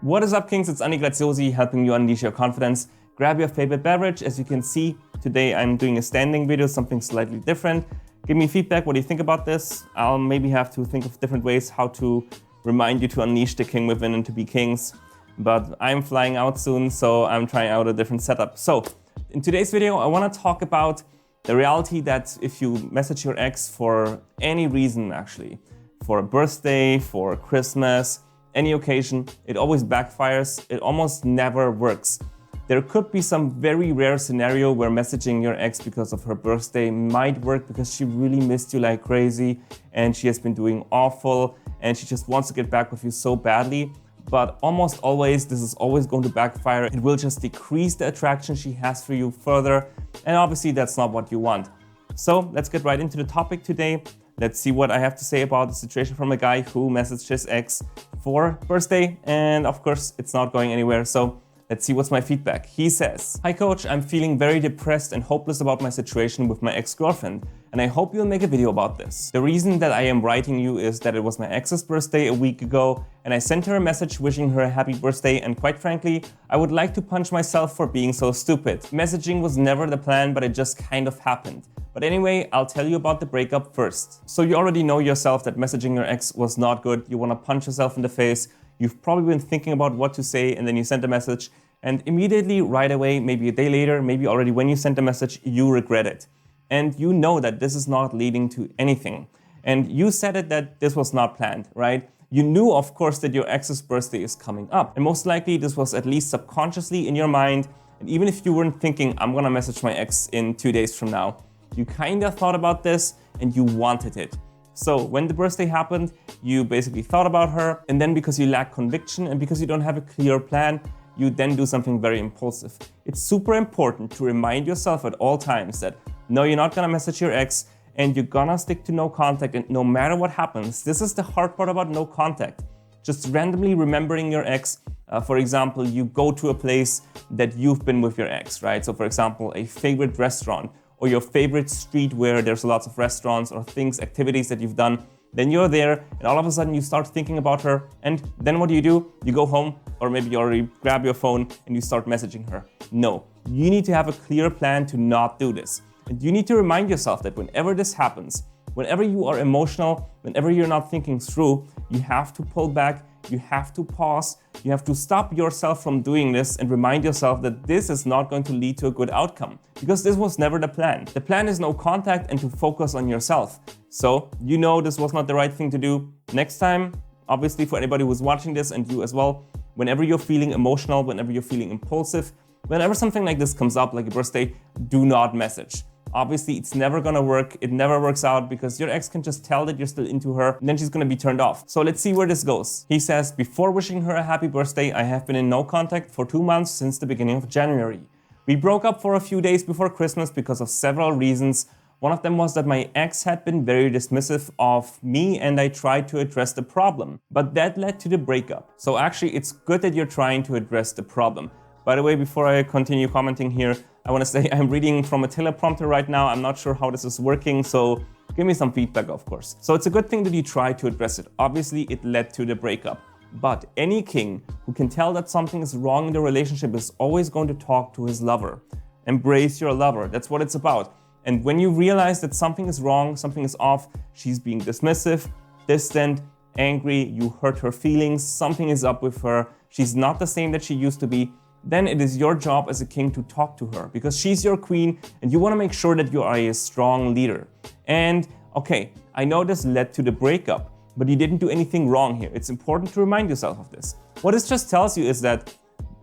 What is up, Kings? It's Andy Graziosi helping you unleash your confidence. Grab your favorite beverage. As you can see, today I'm doing a standing video, something slightly different. Give me feedback. What do you think about this? I'll maybe have to think of different ways how to remind you to unleash the king within and to be kings. But I'm flying out soon, so I'm trying out a different setup. So in today's video, I want to talk about the reality that if you message your ex for any reason, actually, for a birthday, for Christmas, any occasion, it always backfires. It almost never works. There could be some very rare scenario where messaging your ex because of her birthday might work because she really missed you like crazy and she has been doing awful and she just wants to get back with you so badly. But almost always, this is always going to backfire. It will just decrease the attraction she has for you further. And obviously that's not what you want. So let's get right into the topic today. Let's see what I have to say about the situation from a guy who messaged his ex for birthday. And of course, it's not going anywhere. So let's see what's my feedback. He says, "Hi coach, I'm feeling very depressed and hopeless about my situation with my ex-girlfriend, and I hope you'll make a video about this. The reason that I am writing you is that it was my ex's birthday a week ago, and I sent her a message wishing her a happy birthday, and quite frankly, I would like to punch myself for being so stupid. Messaging was never the plan, but it just kind of happened. But anyway, I'll tell you about the breakup first. So you already know yourself that messaging your ex was not good. You want to punch yourself in the face. You've probably been thinking about what to say, and then you sent a message, and immediately, right away, maybe a day later, maybe already when you sent the message, you regret it. And you know that this is not leading to anything. And you said it that this was not planned, right? You knew, of course, that your ex's birthday is coming up. And most likely this was at least subconsciously in your mind. And even if you weren't thinking, I'm gonna message my ex in 2 days from now, you kind of thought about this and you wanted it. So when the birthday happened, you basically thought about her. And then because you lack conviction and because you don't have a clear plan, you then do something very impulsive. It's super important to remind yourself at all times that no, you're not gonna message your ex and you're gonna stick to no contact, and no matter what happens, this is the hard part about no contact. Just randomly remembering your ex. For example, you go to a place that you've been with your ex, right? So for example, a favorite restaurant or your favorite street where there's lots of restaurants or things, activities that you've done. Then you're there and all of a sudden you start thinking about her, and then what do? You go home, or maybe you already grab your phone and you start messaging her. No, you need to have a clear plan to not do this. And you need to remind yourself that whenever this happens, whenever you are emotional, whenever you're not thinking through, you have to pull back, you have to pause, you have to stop yourself from doing this and remind yourself that this is not going to lead to a good outcome, because this was never the plan. The plan is no contact and to focus on yourself. So you know this was not the right thing to do. Next time, obviously for anybody who's watching this and you as well, whenever you're feeling emotional, whenever you're feeling impulsive, whenever something like this comes up, like a birthday, do not message. Obviously, it's never gonna work. It never works out because your ex can just tell that you're still into her and then she's gonna be turned off. So let's see where this goes. He says, before wishing her a happy birthday, I have been in no contact for 2 months since the beginning of January. We broke up for a few days before Christmas because of several reasons. One of them was that my ex had been very dismissive of me and I tried to address the problem, but that led to the breakup. So actually, it's good that you're trying to address the problem. By the way, before I continue commenting here, I want to say I'm reading from a teleprompter right now. I'm not sure how this is working, so give me some feedback, of course. So it's a good thing that you try to address it. Obviously, it led to the breakup. But any king who can tell that something is wrong in the relationship is always going to talk to his lover. Embrace your lover. That's what it's about. And when you realize that something is wrong, something is off, she's being dismissive, distant, angry, you hurt her feelings, something is up with her, she's not the same that she used to be, then it is your job as a king to talk to her because she's your queen and you want to make sure that you are a strong leader. And okay, I know this led to the breakup, but you didn't do anything wrong here. It's important to remind yourself of this. What this just tells you is that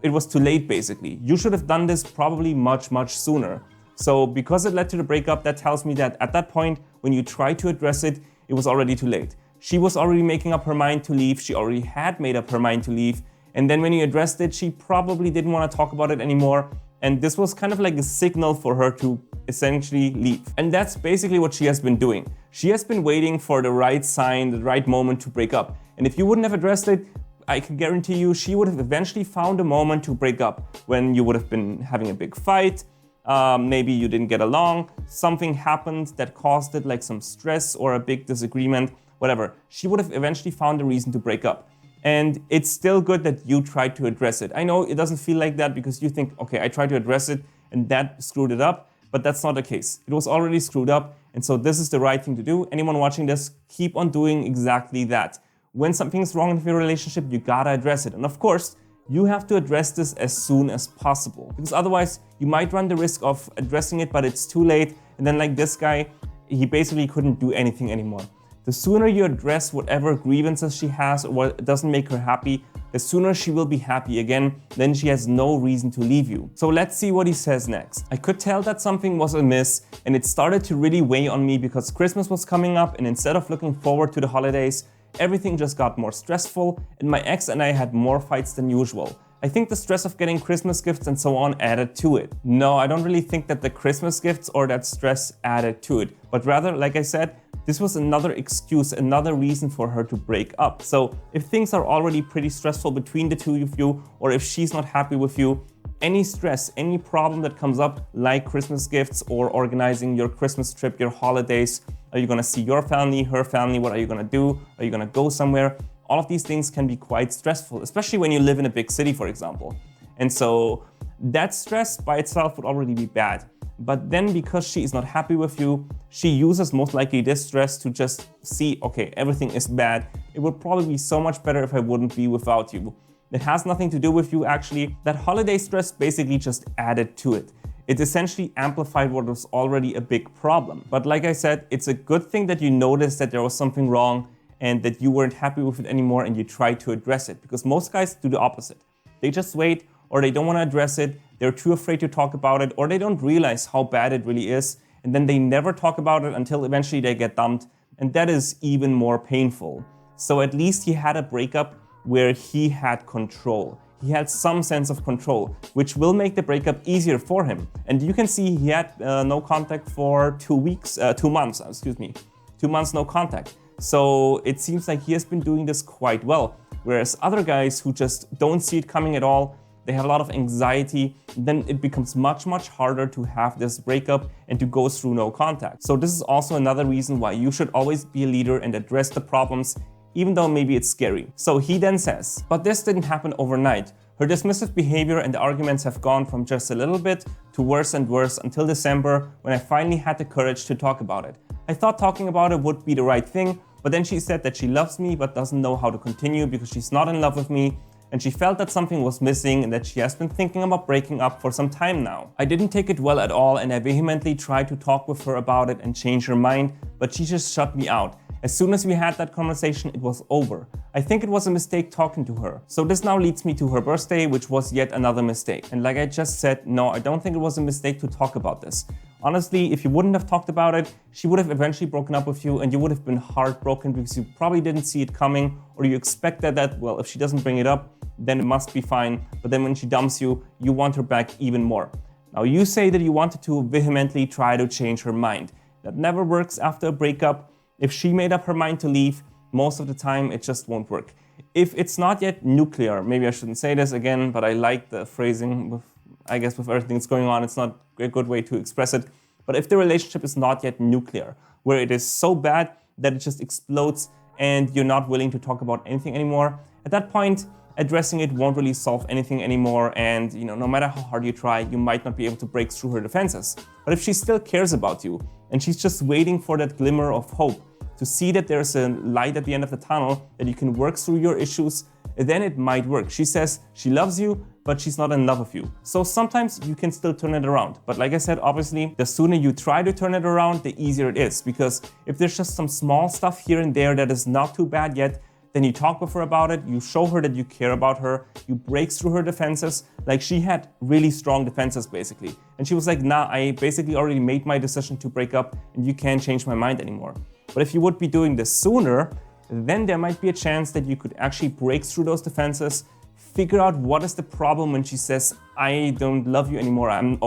it was too late, basically. You should have done this probably much, much sooner. So because it led to the breakup, that tells me that at that point, when you tried to address it, it was already too late. She was already making up her mind to leave. She already had made up her mind to leave. And then when you addressed it, she probably didn't want to talk about it anymore. And this was kind of like a signal for her to essentially leave. And that's basically what she has been doing. She has been waiting for the right sign, the right moment to break up. And if you wouldn't have addressed it, I can guarantee you she would have eventually found a moment to break up when you would have been having a big fight. Maybe you didn't get along. Something happened that caused it, like some stress or a big disagreement, whatever. She would have eventually found a reason to break up. And it's still good that you tried to address it. I know it doesn't feel like that because you think, okay, I tried to address it and that screwed it up, but that's not the case. It was already screwed up, and so this is the right thing to do. Anyone watching this, keep on doing exactly that. When something's wrong with your relationship, you gotta address it. And of course, you have to address this as soon as possible, because otherwise you might run the risk of addressing it, but it's too late. And then like this guy, he basically couldn't do anything anymore. The sooner you address whatever grievances she has or what doesn't make her happy, the sooner she will be happy again, then she has no reason to leave you. So let's see what he says next. I could tell that something was amiss, and it started to really weigh on me because Christmas was coming up, and instead of looking forward to the holidays, everything just got more stressful, and my ex and I had more fights than usual. I think the stress of getting Christmas gifts and so on added to it. No, I don't really think that the Christmas gifts or that stress added to it, but rather, like I said, this was another excuse, another reason for her to break up. So if things are already pretty stressful between the two of you, or if she's not happy with you, any stress, any problem that comes up, like Christmas gifts or organizing your Christmas trip, your holidays, are you gonna see your family, her family, what are you gonna do? Are you gonna go somewhere? All of these things can be quite stressful, especially when you live in a big city, for example. And so that stress by itself would already be bad. But then because she is not happy with you, she uses most likely this stress to just see, okay, everything is bad. It would probably be so much better if I wouldn't be without you. It has nothing to do with you actually. That holiday stress basically just added to it. It essentially amplified what was already a big problem. But like I said, it's a good thing that you noticed that there was something wrong and that you weren't happy with it anymore and you tried to address it. Because most guys do the opposite. They just wait, or they don't want to address it, they're too afraid to talk about it, or they don't realize how bad it really is, and then they never talk about it until eventually they get dumped, and that is even more painful. So at least he had a breakup where he had control. He had some sense of control, which will make the breakup easier for him. And you can see he had no contact for 2 months, 2 months no contact. So it seems like he has been doing this quite well. Whereas other guys who just don't see it coming at all, they have a lot of anxiety, then it becomes much, much harder to have this breakup and to go through no contact. So this is also another reason why you should always be a leader and address the problems, even though maybe it's scary. So he then says, but this didn't happen overnight. Her dismissive behavior and the arguments have gone from just a little bit to worse and worse until December, when I finally had the courage to talk about it. I thought talking about it would be the right thing, but then she said that she loves me but doesn't know how to continue because she's not in love with me, and she felt that something was missing and that she has been thinking about breaking up for some time now. I didn't take it well at all, and I vehemently tried to talk with her about it and change her mind, but she just shut me out. As soon as we had that conversation, it was over. I think it was a mistake talking to her. So this now leads me to her birthday, which was yet another mistake. And like I just said, no, I don't think it was a mistake to talk about this. Honestly, if you wouldn't have talked about it, she would have eventually broken up with you and you would have been heartbroken because you probably didn't see it coming, or you expected that, well, if she doesn't bring it up, then it must be fine. But then when she dumps you, you want her back even more. Now you say that you wanted to vehemently try to change her mind. That never works after a breakup. If she made up her mind to leave, most of the time it just won't work. If it's not yet nuclear, maybe I shouldn't say this again, but I like the phrasing, I guess with everything that's going on, it's not a good way to express it. But if the relationship is not yet nuclear, where it is so bad that it just explodes and you're not willing to talk about anything anymore, at that point, addressing it won't really solve anything anymore, and no matter how hard you try, you might not be able to break through her defenses. But if she still cares about you, and she's just waiting for that glimmer of hope, to see that there's a light at the end of the tunnel, that you can work through your issues, then it might work. She says she loves you, but she's not in love with you. So sometimes you can still turn it around. But like I said, obviously, the sooner you try to turn it around, the easier it is. Because if there's just some small stuff here and there that is not too bad yet, then you talk with her about it, you show her that you care about her, you break through her defenses. Like, she had really strong defenses basically. And she was like, nah, I basically already made my decision to break up and you can't change my mind anymore. But if you would be doing this sooner, then there might be a chance that you could actually break through those defenses, figure out what is the problem when she says, I don't love you anymore, I am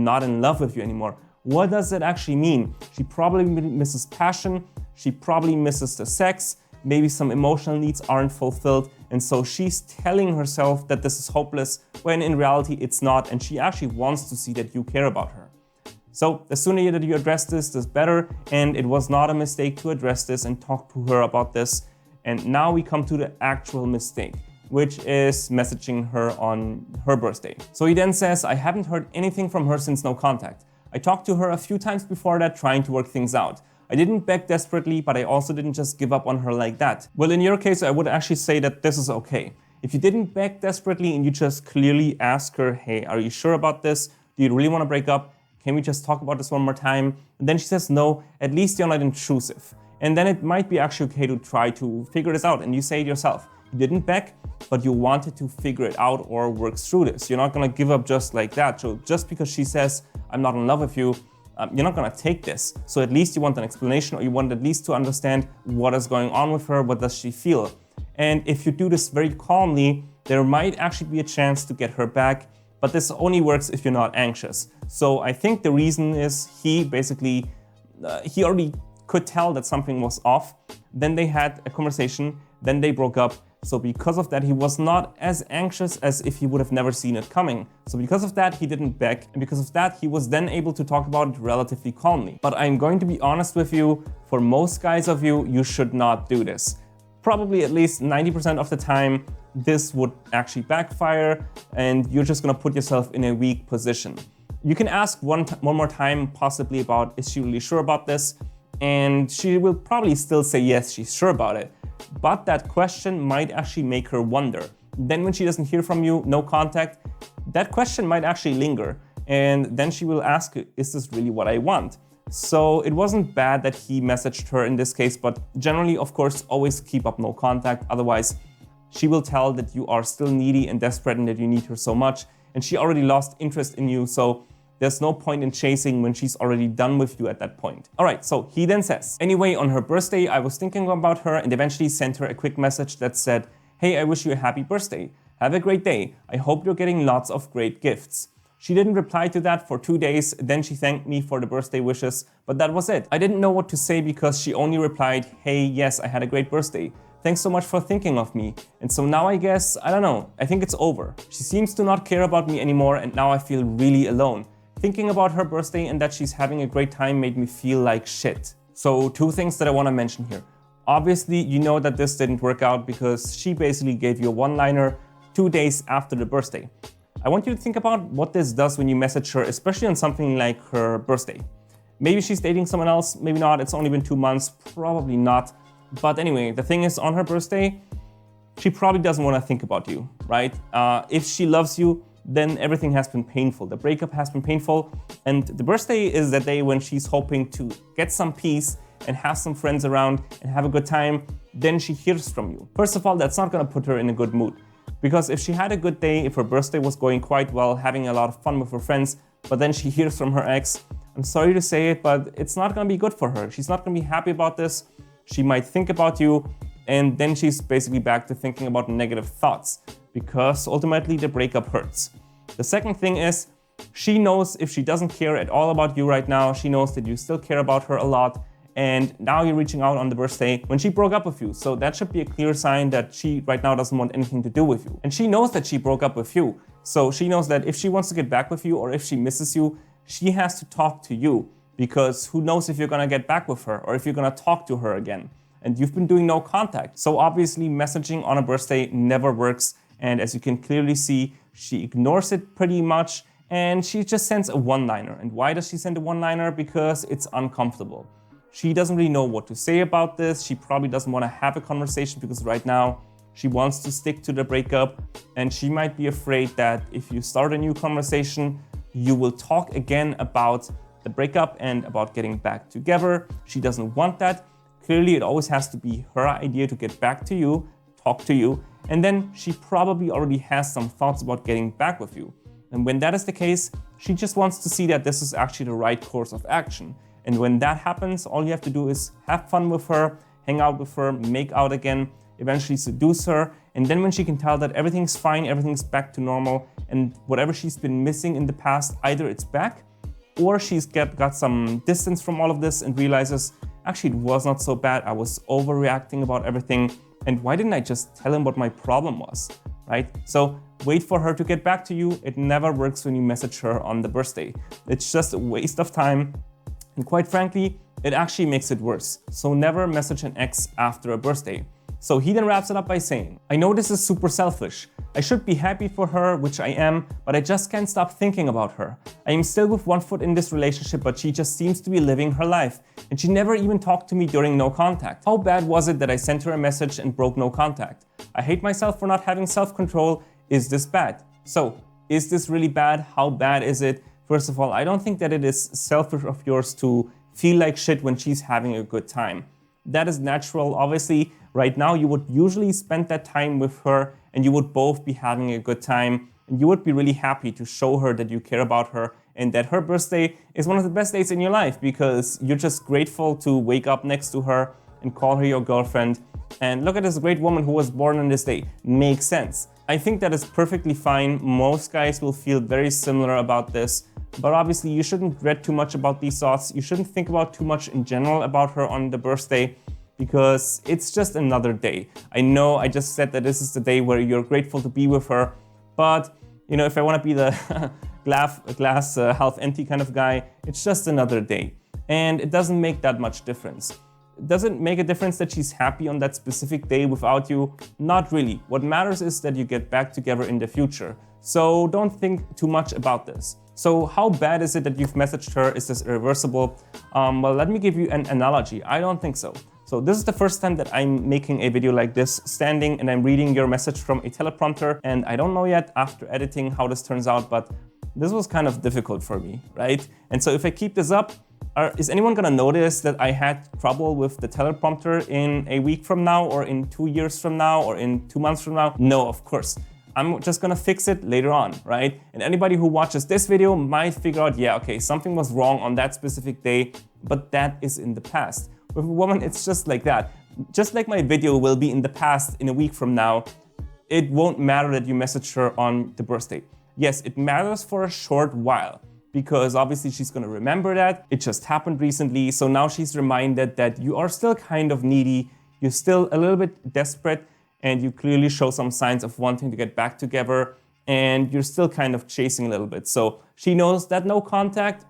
not in love with you anymore. What does that actually mean? She probably misses passion, she probably misses the sex, maybe some emotional needs aren't fulfilled, and so she's telling herself that this is hopeless, when in reality it's not, and she actually wants to see that you care about her. So the sooner that you address this, the better, and it was not a mistake to address this and talk to her about this. And now we come to the actual mistake, which is messaging her on her birthday. So he then says, I haven't heard anything from her since no contact. I talked to her a few times before that, trying to work things out. I didn't beg desperately, but I also didn't just give up on her like that. Well, in your case, I would actually say that this is okay. If you didn't beg desperately and you just clearly ask her, hey, are you sure about this? Do you really want to break up? Can we just talk about this one more time? And then she says no, at least you're not intrusive. And then it might be actually okay to try to figure this out. And you say it yourself. You didn't beg, but you wanted to figure it out or work through this. You're not gonna give up just like that. So just because she says, I'm not in love with you, you're not gonna take this. So at least you want an explanation, or you want at least to understand what is going on with her, what does she feel. And if you do this very calmly, there might actually be a chance to get her back, but this only works if you're not anxious. So I think the reason is he basically, he already could tell that something was off. Then they had a conversation, then they broke up. So because of that, he was not as anxious as if he would have never seen it coming. So because of that, he didn't beg. And because of that, he was then able to talk about it relatively calmly. But I'm going to be honest with you, for most guys of you, you should not do this. Probably at least 90% of the time, this would actually backfire and you're just gonna put yourself in a weak position. You can ask one more time possibly about, is she really sure about this? And she will probably still say yes, she's sure about it. But that question might actually make her wonder. Then when she doesn't hear from you, no contact, that question might actually linger. And then she will ask, is this really what I want? So it wasn't bad that he messaged her in this case, but generally, of course, always keep up no contact. Otherwise, she will tell that you are still needy and desperate and that you need her so much. And she already lost interest in you. So there's no point in chasing when she's already done with you at that point. All right, so he then says, anyway, on her birthday, I was thinking about her and eventually sent her a quick message that said, hey, I wish you a happy birthday. Have a great day. I hope you're getting lots of great gifts. She didn't reply to that for 2 days. Then she thanked me for the birthday wishes, but that was it. I didn't know what to say because she only replied, hey, yes, I had a great birthday. Thanks so much for thinking of me. And so now I guess, I don't know, I think it's over. She seems to not care about me anymore and now I feel really alone. Thinking about her birthday and that she's having a great time made me feel like shit. So 2 things that I want to mention here. Obviously, you know that this didn't work out because she basically gave you a one-liner 2 days after the birthday. I want you to think about what this does when you message her, especially on something like her birthday. Maybe she's dating someone else, maybe not, it's only been 2 months, probably not. But anyway, the thing is, on her birthday, she probably doesn't want to think about you, right? If she loves you, then everything has been painful. The breakup has been painful. And the birthday is the day when she's hoping to get some peace and have some friends around and have a good time. Then she hears from you. First of all, that's not going to put her in a good mood. Because if she had a good day, if her birthday was going quite well, having a lot of fun with her friends, but then she hears from her ex, I'm sorry to say it, but it's not going to be good for her. She's not going to be happy about this. She might think about you, and then she's basically back to thinking about negative thoughts, because ultimately the breakup hurts. The second thing is, she knows if she doesn't care at all about you right now, she knows that you still care about her a lot, and now you're reaching out on the birthday when she broke up with you. So that should be a clear sign that she right now doesn't want anything to do with you. And she knows that she broke up with you. So she knows that if she wants to get back with you or if she misses you, she has to talk to you, because who knows if you're gonna get back with her or if you're gonna talk to her again. And you've been doing no contact. So obviously messaging on a birthday never works. And as you can clearly see, she ignores it pretty much and she just sends a one-liner. And why does she send a one-liner? Because it's uncomfortable. She doesn't really know what to say about this. She probably doesn't want to have a conversation because right now she wants to stick to the breakup, and she might be afraid that if you start a new conversation, you will talk again about the breakup and about getting back together. She doesn't want that. Clearly, it always has to be her idea to get back to you, talk to you, and then she probably already has some thoughts about getting back with you. And when that is the case, she just wants to see that this is actually the right course of action. And when that happens, all you have to do is have fun with her, hang out with her, make out again, eventually seduce her. And then when she can tell that everything's fine, everything's back to normal, and whatever she's been missing in the past, either it's back, or she's got some distance from all of this and realizes, actually, it was not so bad. I was overreacting about everything. And why didn't I just tell him what my problem was, right? So wait for her to get back to you. It never works when you message her on the birthday. It's just a waste of time. And quite frankly, it actually makes it worse. So never message an ex after a birthday. So he then wraps it up by saying, I know this is super selfish. I should be happy for her, which I am, but I just can't stop thinking about her. I am still with one foot in this relationship, but she just seems to be living her life. And she never even talked to me during no contact. How bad was it that I sent her a message and broke no contact? I hate myself for not having self-control. Is this bad? So, is this really bad? How bad is it? First of all, I don't think that it is selfish of yours to feel like shit when she's having a good time. That is natural. Obviously, right now you would usually spend that time with her and you would both be having a good time and you would be really happy to show her that you care about her and that her birthday is one of the best days in your life because you're just grateful to wake up next to her and call her your girlfriend. And look at this great woman who was born on this day. Makes sense. I think that is perfectly fine. Most guys will feel very similar about this. But obviously you shouldn't dread too much about these thoughts. You shouldn't think about too much in general about her on the birthday because it's just another day. I know I just said that this is the day where you're grateful to be with her, but you know, if I want to be the glass half empty kind of guy, it's just another day. And it doesn't make that much difference. It doesn't make a difference that she's happy on that specific day without you. Not really. What matters is that you get back together in the future. So don't think too much about this. So how bad is it that you've messaged her? Is this irreversible? Well, let me give you an analogy. I don't think so. So this is the first time that I'm making a video like this, standing and I'm reading your message from a teleprompter. And I don't know yet after editing how this turns out, but this was kind of difficult for me, right? And so if I keep this up, is anyone gonna notice that I had trouble with the teleprompter in a week from now or in 2 years from now or in 2 months from now? No, of course. I'm just gonna fix it later on, right? And anybody who watches this video might figure out, yeah, okay, something was wrong on that specific day, but that is in the past. With a woman, it's just like that. Just like my video will be in the past in a week from now, it won't matter that you messaged her on the birthday. Yes, it matters for a short while because obviously she's gonna remember that. It just happened recently, so now she's reminded that you are still kind of needy, you're still a little bit desperate, and you clearly show some signs of wanting to get back together, and you're still kind of chasing a little bit. So she knows that no contact,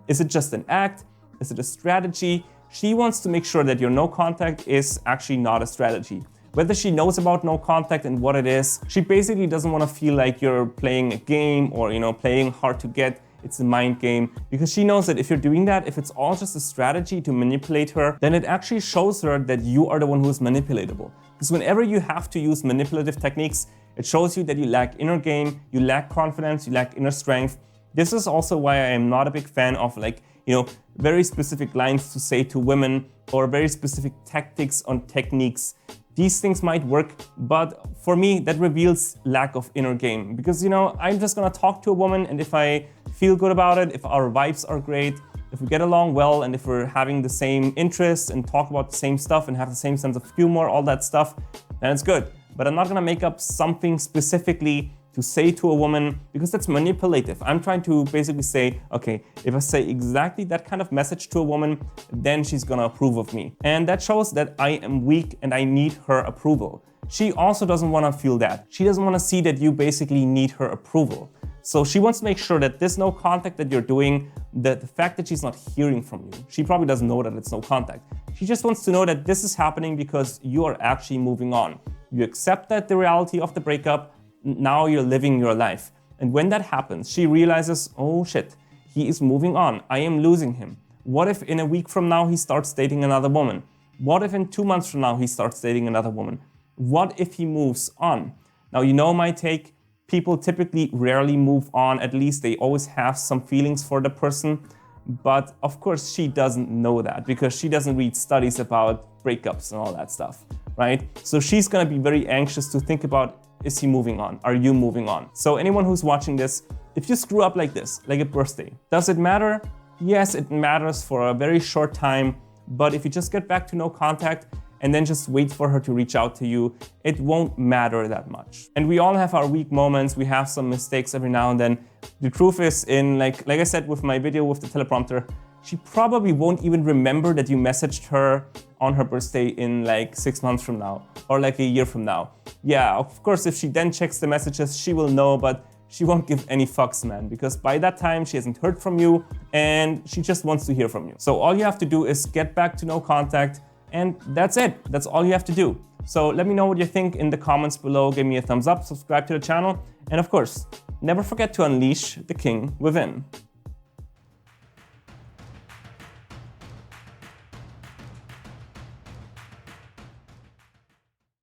is it just an act? Is it a strategy? She wants to make sure that your no contact is actually not a strategy. Whether she knows about no contact and what it is, she basically doesn't want to feel like you're playing a game or, you know, playing hard to get. It's a mind game, because she knows that if you're doing that, if it's all just a strategy to manipulate her, then it actually shows her that you are the one who is manipulatable. Because whenever you have to use manipulative techniques, it shows you that you lack inner game, you lack confidence, you lack inner strength. This is also why I am not a big fan of, like, you know, very specific lines to say to women or very specific tactics on techniques. These things might work, but for me, that reveals lack of inner game. Because, you know, I'm just gonna talk to a woman, and if I feel good about it, if our vibes are great, if we get along well, and if we're having the same interests and talk about the same stuff and have the same sense of humor, all that stuff, then it's good. But I'm not gonna make up something specifically to say to a woman, because that's manipulative. I'm trying to basically say, okay, if I say exactly that kind of message to a woman, then she's gonna approve of me. And that shows that I am weak and I need her approval. She also doesn't wanna feel that. She doesn't wanna see that you basically need her approval. So she wants to make sure that this no contact that you're doing, that the fact that she's not hearing from you, she probably doesn't know that it's no contact. She just wants to know that this is happening because you are actually moving on. You accept that the reality of the breakup, now you're living your life. And when that happens, she realizes, oh shit, he is moving on. I am losing him. What if in a week from now he starts dating another woman? What if in 2 months from now he starts dating another woman? What if he moves on? Now, you know my take. People typically rarely move on. At least they always have some feelings for the person. But of course she doesn't know that because she doesn't read studies about breakups and all that stuff, right? So she's gonna be very anxious to think about, is he moving on? Are you moving on? So anyone who's watching this, if you screw up like this, like a birthday, does it matter? Yes, it matters for a very short time, but if you just get back to no contact and then just wait for her to reach out to you, it won't matter that much. And we all have our weak moments, we have some mistakes every now and then. The truth is, like I said with my video with the teleprompter, she probably won't even remember that you messaged her on her birthday in like 6 months from now or like a year from now. Yeah, of course, if she then checks the messages, she will know, but she won't give any fucks, man, because by that time she hasn't heard from you and she just wants to hear from you. So all you have to do is get back to no contact, And that's it. That's all you have to do. So let me know what you think in the comments below. Give me a thumbs up, subscribe to the channel, and of course, never forget to unleash the king within.